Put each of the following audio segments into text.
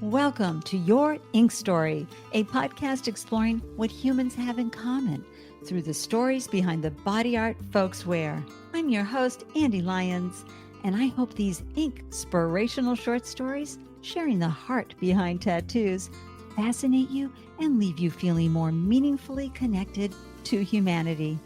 Welcome to Your Ink Story, a podcast exploring what humans have in common through the stories behind the body art folks wear. I'm your host, Ande Lyons, and I hope these ink-spirational short stories, sharing the heart behind tattoos, fascinate you and leave you feeling more meaningfully connected to humanity.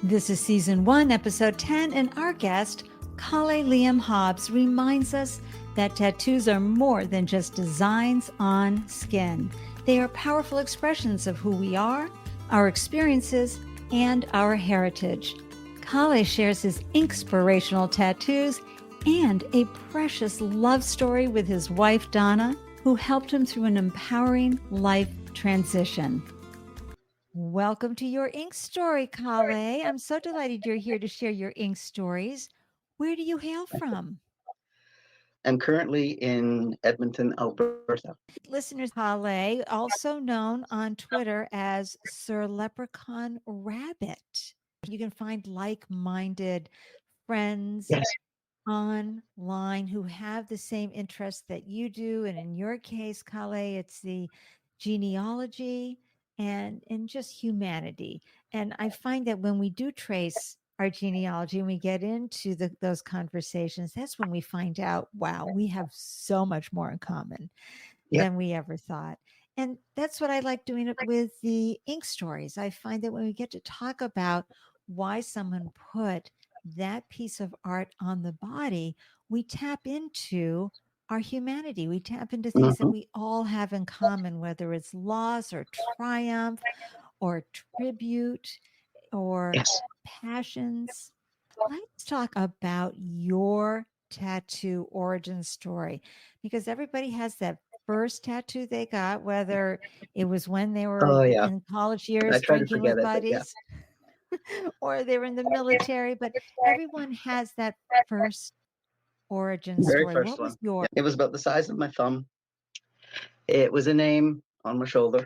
This is Season 1, Episode 10, and our guest, Kale Liam Hobbes, reminds us that tattoos are more than just designs on skin. They are powerful expressions of who we are, our experiences, and our heritage. Kale shares his ink-spirational tattoos and a precious love story with his wife, Donna, who helped him through an empowering life transition. Welcome to Your Ink Story, Kale. I'm so delighted you're here to share your ink stories. Where do you hail from? I'm currently in Edmonton, Alberta. Listeners, Kale, also known on Twitter as Sir Leprechaun Rabbit. You can find like-minded friends Yes. online who have the same interests that you do. And in your case, Kale, it's the genealogy and just humanity. And I find that when we do trace our genealogy and we get into those conversations, that's when we find out, wow, we have so much more in common Yep. than we ever thought. And that's what I like doing it with the ink stories. I find that when we get to talk about why someone put that piece of art on the body, we tap into our humanity. We tap into things that Mhm. we all have in common, whether it's loss or triumph or tribute or Yes. passions. Let's talk about your tattoo origin story because everybody has that first tattoo they got, whether it was when they were Oh, yeah. in college I years try to drinking forget with it, but yeah. buddies or they were in the military, but everyone has that first origin Very story. first What one. was your? It was about the size of my thumb. It was a name on my shoulder.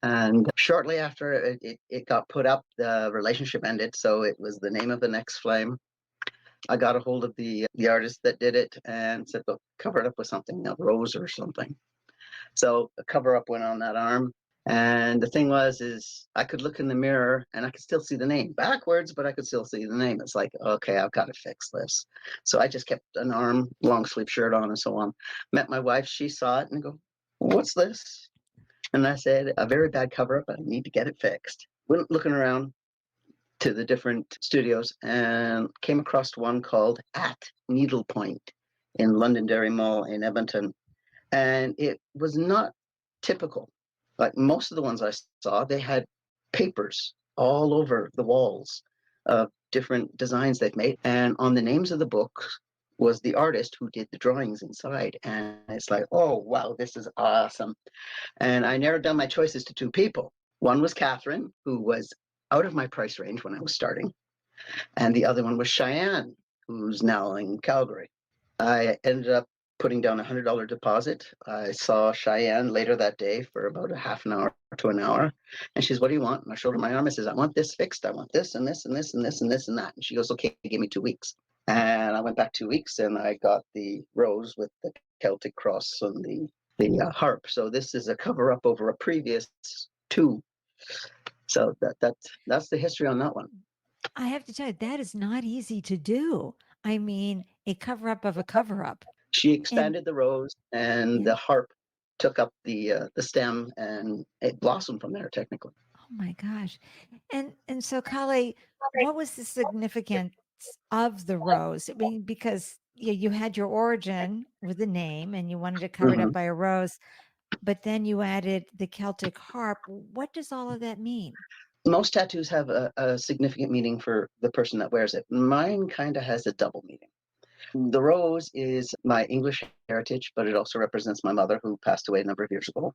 And shortly after it got put up, the relationship ended. So it was the name of the next flame. I got a hold of the artist that did it and said, look, cover it up with something, a rose or something. So a cover up went on that arm. And the thing is I could look in the mirror and I could still see the name backwards, but I could still see the name. It's like, okay, I've got to fix this. So I just kept an arm, long sleeve shirt on and so on. Met my wife. She saw it and go, what's this? And I said, a very bad cover up. I need to get it fixed. Went looking around to the different studios and came across one called At Needlepoint in Londonderry Mall in Edmonton. And it was not typical. Like most of the ones I saw, they had papers all over the walls of different designs they've made. And on the names of the books was the artist who did the drawings inside. And it's like, oh, wow, this is awesome. And I narrowed down my choices to two people. One was Catherine, who was out of my price range when I was starting. And the other one was Cheyenne, who's now in Calgary. I ended up putting down a $100 deposit. I saw Cheyenne later that day for about a half an hour to an hour. And she says, what do you want? And I showed her my arm. I says, I want this fixed. I want this and this and this and this and this and that. And she goes, okay, give me 2 weeks. And I went back 2 weeks and I got the rose with the Celtic cross and the harp. So this is a cover up over a previous two. So that's the history on that one. I have to tell you, that is not easy to do. I mean, a cover up of a cover up. She And expanded the rose, and yeah, the harp took up the stem, and it blossomed from there. Technically, oh my gosh. And so Kale, what was the significance of the rose? I mean, because you had your origin with the name and you wanted to cover it hmm up by a rose, but then you added the Celtic harp. What does all of that mean? most tattoos have a significant meaning for the person that wears it. Mine kind of has a double meaning. The rose is my English heritage, but it also represents my mother, who passed away a number of years ago.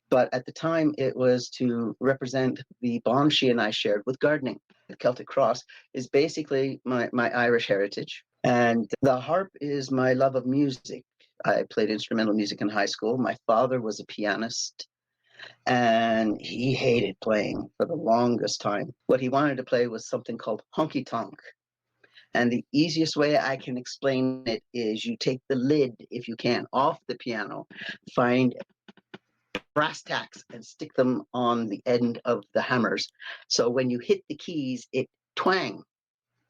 But at the time, it was to represent the bond she and I shared with gardening. The Celtic cross is basically my Irish heritage. And the harp is my love of music. I played instrumental music in high school. My father was a pianist and he hated playing for the longest time. What he wanted to play was something called honky tonk. And the easiest way I can explain it is you take the lid, if you can, off the piano, find brass tacks and stick them on the end of the hammers. So when you hit the keys, it twang.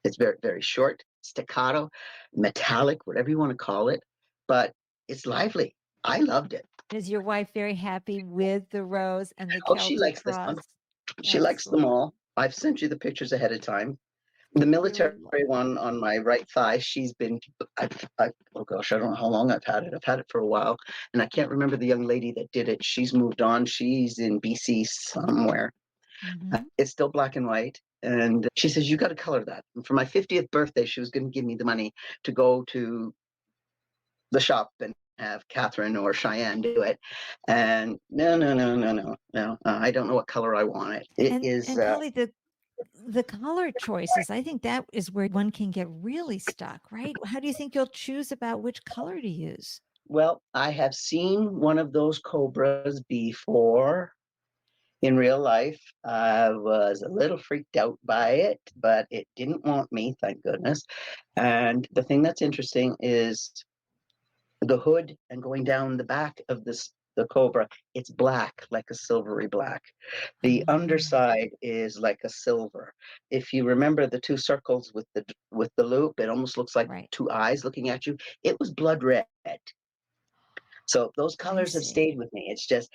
It's very, very short, staccato, metallic, whatever you want to call it, but it's lively. I loved it. Is your wife very happy with the rose and the Oh, she Celtic likes this cross? one. She likes them Excellent. all. I've sent you the pictures ahead of time. The Really military love one on my right thigh, she's been, oh gosh, I don't know how long I've had it. I've had it for a while, and I can't remember the young lady that did it. She's moved on. She's in BC somewhere. It's still black and white. And she says, you got to color that. And for my 50th birthday, she was going to give me the money to go to the shop and have Catherine or Cheyenne do it. And no. I don't know what color I want it. It is. And Kelly, the color choices, I think that is where one can get really stuck, right? How do you think you'll choose about which color to use? Well, I have seen one of those cobras before in real life. I was a little freaked out by it, but it didn't want me, thank goodness. And the thing that's interesting is the hood and going down the back of the cobra, it's black, like a silvery black. The underside is like a silver. If you remember the two circles with the loop, it almost looks like Right. two eyes looking at you. It was blood red. So those colors have see. stayed with me. It's just,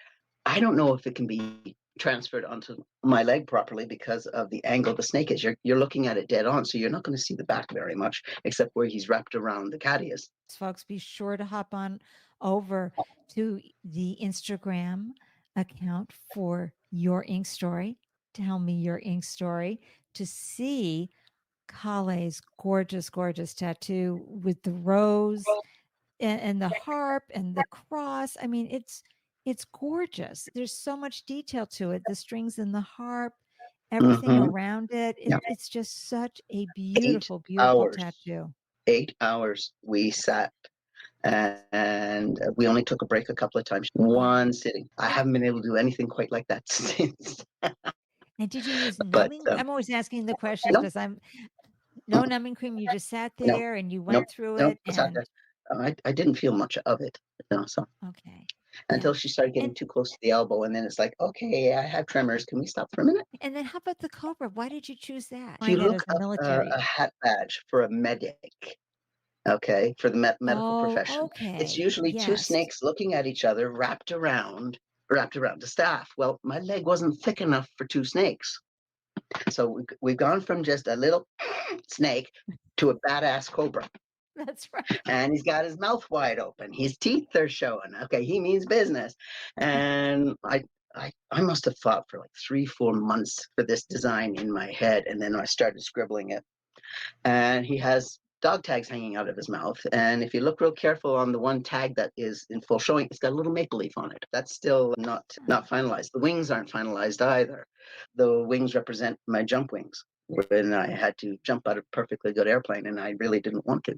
I don't know if it can be transferred onto my leg properly because of the angle the snake is. You're looking at it dead on, so you're not going to see the back very much, except where he's wrapped around the cadius. Folks, be sure to hop on over to the Instagram account for Your Ink Story. Tell me your ink story to see Kale's gorgeous, gorgeous tattoo with the rose and the harp and the cross. I mean, it's gorgeous. There's so much detail to it. The strings in the harp, everything Mhm. around it. Yeah. It's just such a 8 beautiful, beautiful hours. tattoo. 8 hours we sat, and we only took a break a couple of times. One sitting. I haven't been able to do anything quite like that since. And did you use But numbing? I'm always asking the questions no, because I'm no numbing cream. You just sat no, there and you no, went through no. it It's not and that. I didn't feel much of it. So okay. until Yeah. she started getting And too close to the elbow, and then it's like, okay, I have tremors. Can we stop for a minute? and then how about the cobra? Why did you choose that? If you Find that look as a up military. a hat badge for a medic, okay, for the medical Oh, profession, it's okay. usually two Yes. snakes looking at each other, wrapped around the staff. Well, my leg wasn't thick enough for two snakes, so we've gone from just a little snake to a badass cobra. That's right. And he's got his mouth wide open. His teeth are showing. Okay, he means business. And I must have thought for like 3-4 months for this design in my head, and then I started scribbling it. And he has dog tags hanging out of his mouth. And if you look real careful on the one tag that is in full showing, it's got a little maple leaf on it. That's still not finalized. The wings aren't finalized either. The wings represent my jump wings when I had to jump out of a perfectly good airplane, and I really didn't want to.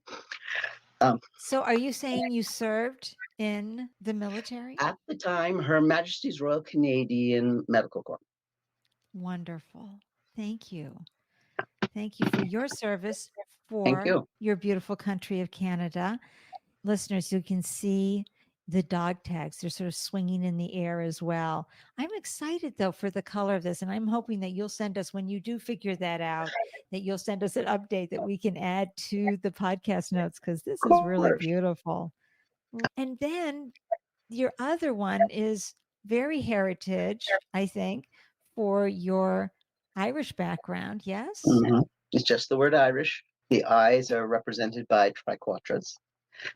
So are you saying you served in the military? At the time, Her Majesty's Royal Canadian Medical Corps. Wonderful. Thank you. Thank you for your service Thank for you. your beautiful country of Canada. Listeners, you can see the dog tags. They're sort of swinging in the air as well. I'm excited though for the color of this, and I'm hoping that you'll send us, when you do figure that out, that you'll send us an update that we can add to the podcast notes because this Of is really course. beautiful. And then your other one is very heritage, I think, for your Irish background. Yes. Mhm. It's just the word Irish. The eyes are represented by triquetras.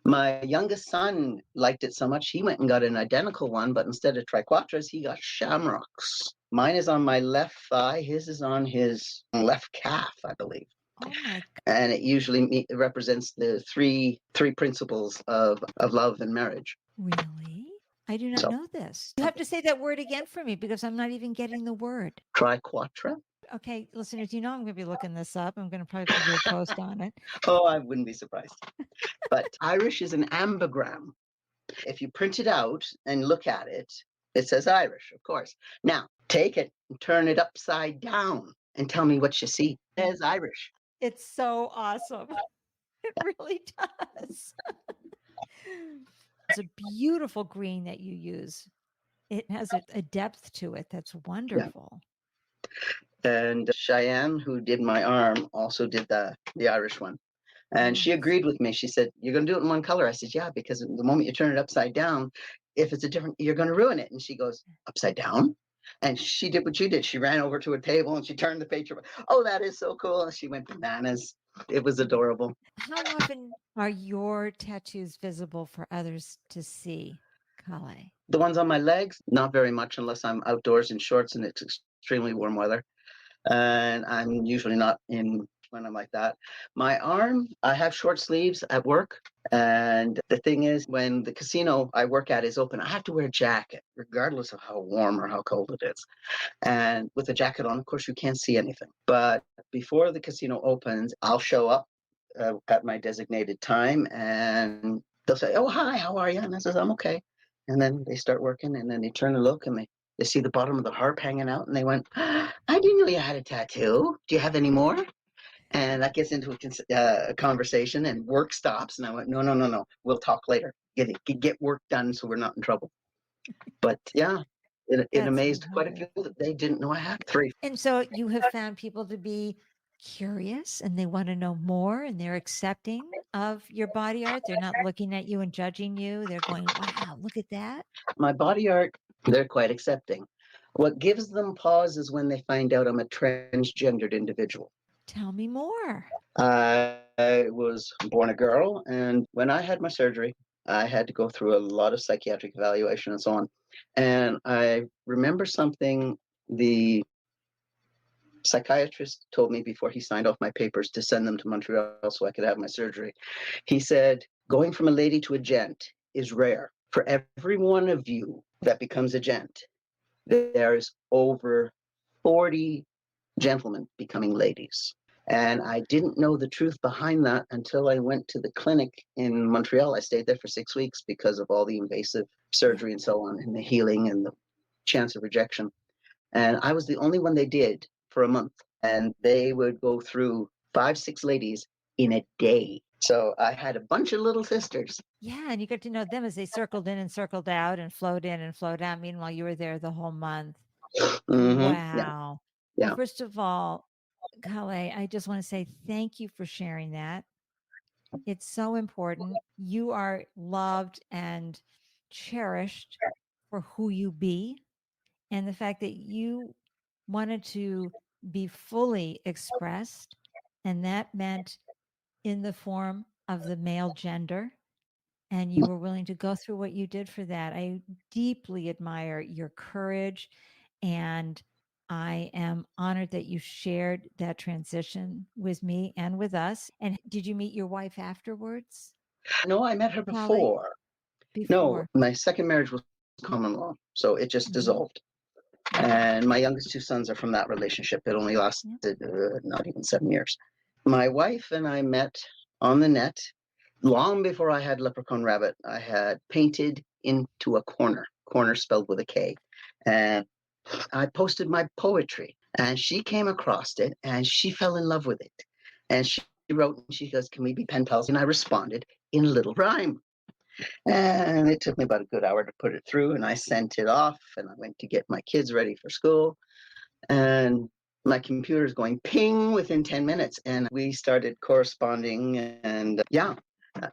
My youngest son liked it so much, he went and got an identical one, but instead of triquetras, he got shamrocks. Mine is on my left thigh. His is on his left calf, I believe. Oh my. And it usually represents the three principles of love and marriage. Really? I do not So know this. You have to say that word again for me because I'm not even getting the word. triquetra. Okay, listeners, you know I'm going to be looking this up. I'm going to probably do a post on it. Oh, I wouldn't be surprised. But Irish is an ambigram. If you print it out and look at it, it says Irish, of course. Now, take it and turn it upside down and tell me what you see. It says Irish. It's so awesome. It really does. It's a beautiful green that you use. It has a depth to it that's Yeah. wonderful. And Cheyenne, who did my arm, also did the Irish one. And she Yes. agreed with me. She said, "You're going to do it in one color." I said, "Yeah, because the moment you turn it upside down, if it's a different, you're going to ruin it." And she goes, "Upside down?" And she did what you did. She ran over to a table and she turned the page over. "Oh, that is so cool." And she went bananas. It was adorable. How often are your tattoos visible for others to see, Kale? The ones on my legs, not very much unless I'm outdoors in shorts and it's extremely warm weather. And I'm usually not in when I'm like that. My arm, I have short sleeves at work. And the thing is, when the casino I work at is open, I have to wear a jacket, regardless of how warm or how cold it is. And with a jacket on, of course, you can't see anything. But before the casino opens, I'll show up at my designated time and they'll say, "Oh, hi, how are you?" And I says, "I'm okay." And then they start working and then they turn and look and they see the bottom of the harp hanging out and they went, "I didn't know you had a tattoo. Do you have any more?" And that gets into a conversation and work stops. And I went, "No, no, no, no. We'll talk later. Get work done so we're not in trouble." But yeah, it That's amazed quite a few wonderful. that they didn't know I had three. And so you have found people to be curious and they want to know more and they're accepting of your body art. They're not looking at you and judging you. They're going, wow, look at that. My body art, they're quite accepting. What gives them pause is when they find out I'm a transgendered individual. Tell me more. I was born a girl, and when I had my surgery, I had to go through a lot of psychiatric evaluation and so on. And I remember something the psychiatrist told me before he signed off my papers to send them to Montreal so I could have my surgery. He said, "Going from a lady to a gent is rare. For every one of you that becomes a gent, there's over 40 gentlemen becoming ladies." And I didn't know the truth behind that until I went to the clinic in Montreal. I stayed there for 6 weeks because of all the invasive surgery and so on, and the healing and the chance of rejection. And I was the only one they did for a month. And they would go through 5, 6 ladies in a day. So I had a bunch of little sisters. Yeah. And you get to know them as they circled in and circled out and flowed in and flowed out. Meanwhile, you were there the whole month. Yeah, Wow. Well, yeah. first of all, Kale, I just want to say thank you for sharing that. It's so important. You are loved and cherished for who you be. And the fact that you wanted to be fully expressed, and that meant in the form of the male gender. And you were willing to go through what you did for that. I deeply admire your courage. And I am honored that you shared that transition with me and with us. And did you meet your wife afterwards, No, I met her Kale? before. No, Before. my second marriage was common law. So it just Mhm. dissolved. And my youngest two sons are from that relationship. It only Yeah. lasted not even 7 years. My wife and I met on the net long before I had Leprechaun Rabbit. I had painted into a corner spelled with a K. And I posted my poetry and she came across it and she fell in love with it. And she wrote and she goes, "Can we be pen pals?" And I responded in a little rhyme. And it took me about a good hour to put it through. And I sent it off and I went to get my kids ready for school. And my computer's going ping within 10 minutes. And we started corresponding. And yeah,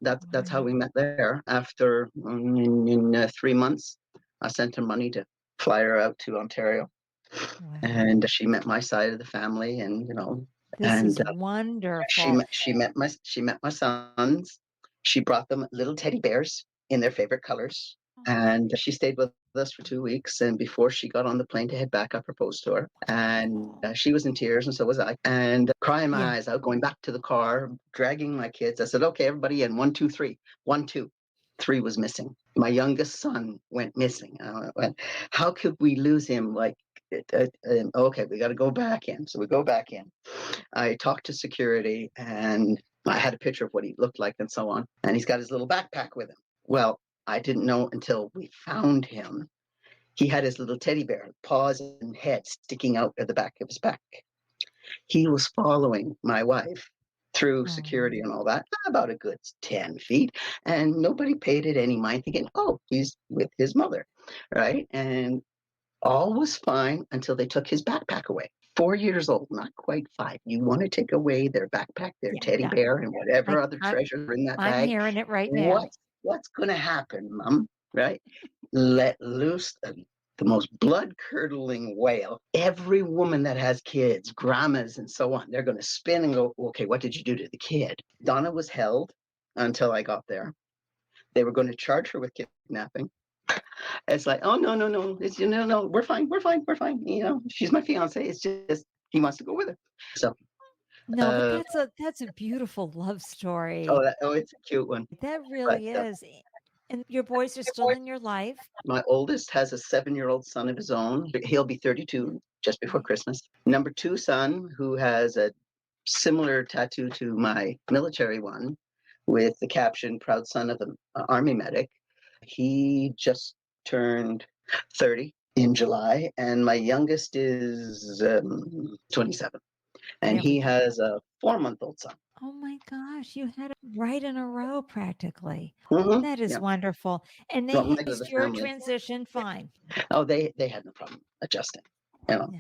that's how Wow. we met there. After in 3 months, I sent her money to fly her out to Ontario. Wow. And she met my side of the family, and This and is she wonderful. met she met my sons. She brought them little teddy bears in their favorite colors, and she stayed with us for 2 weeks. And before she got on the plane to head back, I proposed to her, and she was in tears, and so was I, and crying Yeah. my eyes out, going back to the car, dragging my kids. I said, "Okay, everybody in 1, 2, 3, 1, 2." Three was missing. My youngest son went missing. I went, how could we lose him? Like, okay, we got to go back in. So we go back in. I talked to security and I had a picture of what he looked like and so on. And he's got his little backpack with him. Well, I didn't know until we found him. He had his little teddy bear, paws and head sticking out at the back of his back. He was following my wife through Oh, security and all that, about a good 10 feet. And nobody paid it any mind, thinking, oh, he's with his mother, right? And all was fine until they took his backpack away. 4 years old, not quite five. You want to take away their backpack, their yeah, teddy yeah. bear, and I, whatever other I, treasures are in that I'm bag. hearing it right now. What's going to happen, Mom? Right? Let loose the most blood curdling wail. Every woman that has kids, grandmas, and so on, they're going to spin and go, okay, what did you do to the kid? Donna was held until I got there. They were going to charge her with kidnapping. It's like, oh, no, no, no. It's, no, we're fine. We're fine. We're fine. She's my fiance. It's just he wants to go with her. So, No, but that's a beautiful love story. it's a cute one. That But really is. And your boys are still in your life. my oldest has a 7-year-old son of his own. He'll be 32 just before Right. Christmas. Number two son, who has a similar tattoo to my military one with the caption, proud son of an army medic. He just turned 30 in July, and my youngest is 27, and There we he go. has a 4-month-old son. Oh my gosh, you had it right in a row practically. Mm-hmm. That is Yeah. wonderful. And Well, they my the faced your family. transition fine. Oh, they had no problem adjusting. You know,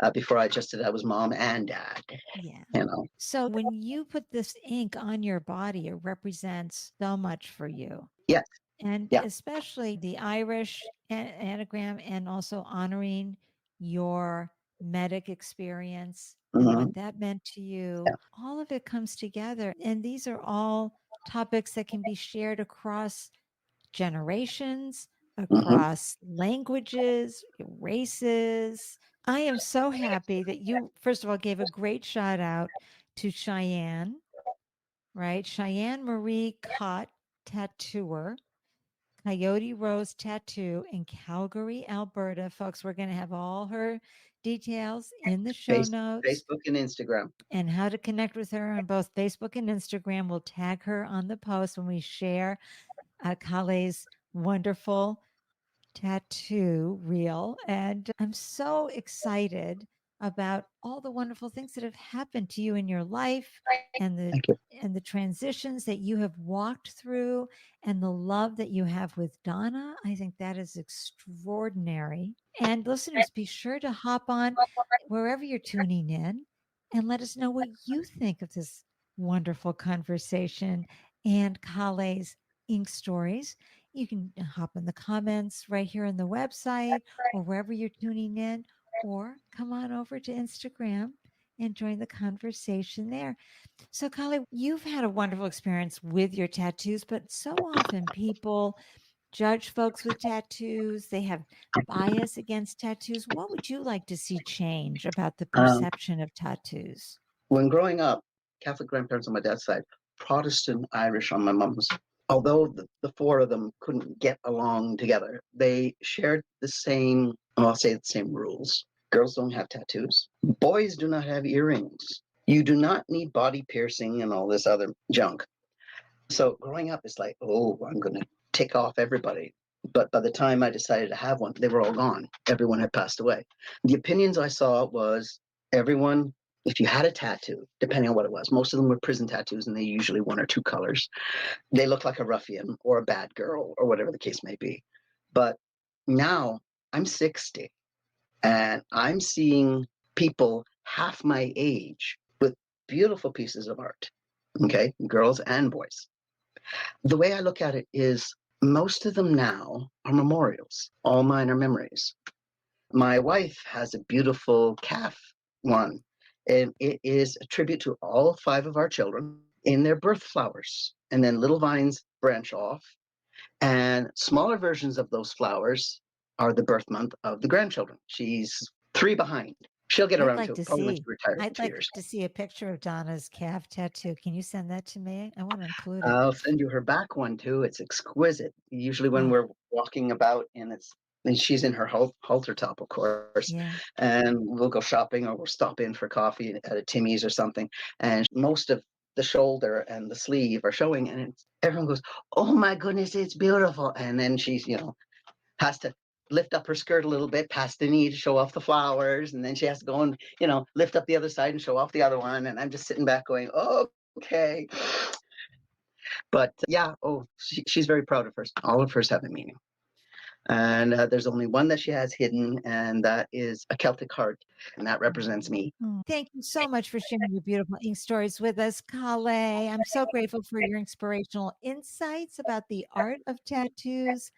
Yeah. before I adjusted, I was mom and dad. Yeah. You know. So when you put this ink on your body, it represents so much for you. Yes. And Yeah. especially the Irish anagram and also honoring your medic experience and Mm-hmm. what that meant to you. Yeah. All of it comes together. And these are all topics that can be shared across generations, Mm-hmm. across languages, races. I am so happy that you, first of all, gave a great shout out to Cheyenne, right? Cheyenne Marie Cott, tattooer, Coyote Rose Tattoo in Calgary, Alberta. Folks, we're going to have all her details in the show notes Facebook and Instagram. and how to connect with her on both Facebook and Instagram. We'll tag her on the post when we share Kale's wonderful tattoo reel. And I'm so excited about all the wonderful things that have happened to you in your life and Thank you. the transitions that you have walked through and the love that you have with Donna. I think that is extraordinary. And listeners, be sure to hop on wherever you're tuning in and let us know what you think of this wonderful conversation and Kale's ink stories. You can hop in the comments right here on the website or wherever you're tuning in, or come on over to Instagram and join the conversation there. So, Kali, you've had a wonderful experience with your tattoos, but so often people judge folks with tattoos. They have bias against tattoos. What would you like to see change about the Um, perception of tattoos? when growing up, Catholic grandparents on my dad's side, Protestant Irish on my mom's. Although the four of them couldn't get along together, they shared the same, I'll say the same rules. Girls don't have tattoos. Boys do not have earrings. You do not need body piercing and all this other junk. So growing up, it's like, oh, I'm going to tick off everybody. But by the time I decided to have one, they were all gone. Everyone had passed away. The opinions I saw was everyone, if you had a tattoo, depending on what it was, most of them were prison tattoos, and they usually one or two colors. They look like a ruffian or a bad girl or whatever the case may be. But now I'm 60 and I'm seeing people half my age with beautiful pieces of art. Okay, girls and boys. The way I look at it is most of them now are memorials. All mine are memories. My wife has a beautiful calf one, and it is a tribute to all five of our children in their birth flowers. And then little vines branch off, and smaller versions of those flowers are the birth month of the grandchildren. She's 3 behind. She'll get I'd around like to it to probably when she see. retires in I'd 2 like years. to see a picture of Donna's calf tattoo. Can you send that to me? I want to include it. I'll send you her back one too. It's exquisite. Usually when Oh, we're walking about and she's in her halter top, of course, yeah. and we'll go shopping or we'll stop in for coffee at a Timmy's or something. And most of the shoulder and the sleeve are showing, and everyone goes, "Oh my goodness, it's beautiful!" And then she's, has to lift up her skirt a little bit past the knee to show off the flowers, and then she has to go and lift up the other side and show off the other one. And I'm just sitting back going, "Oh Okay. But yeah, she's very proud of hers. All of hers have a meaning. And there's only one that she has hidden, and that is a Celtic heart, and that represents me. Thank you so much for sharing your beautiful ink stories with us, Kale. I'm so grateful for your inspirational insights about the art of tattoos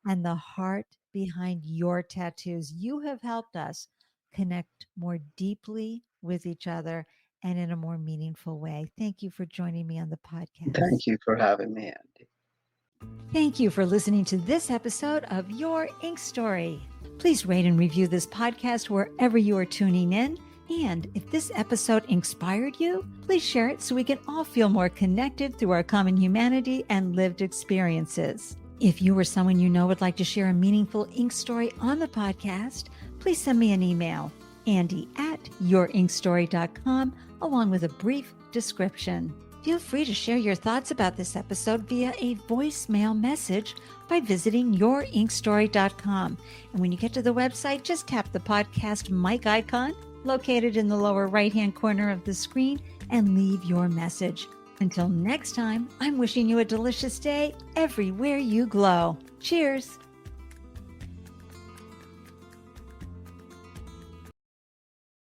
and the heart behind your tattoos. You have helped us connect more deeply with each other and in a more meaningful way. Thank you for joining me on the podcast. Thank you for having me, Andy. Thank you for listening to this episode of Your Ink Story. Please rate and review this podcast wherever you are tuning in. And if this episode inspired you, please share it so we can all feel more connected through our common humanity and lived experiences. If you or someone you know would like to share a meaningful ink story on the podcast, please send me an email, andy@yourinkstory.com, along with a brief description. Feel free to share your thoughts about this episode via a voicemail message by visiting yourinkstory.com. And when you get to the website, just tap the podcast mic icon located in the lower right-hand corner of the screen and leave your message. Until next time, I'm wishing you a delicious day everywhere you glow. Cheers.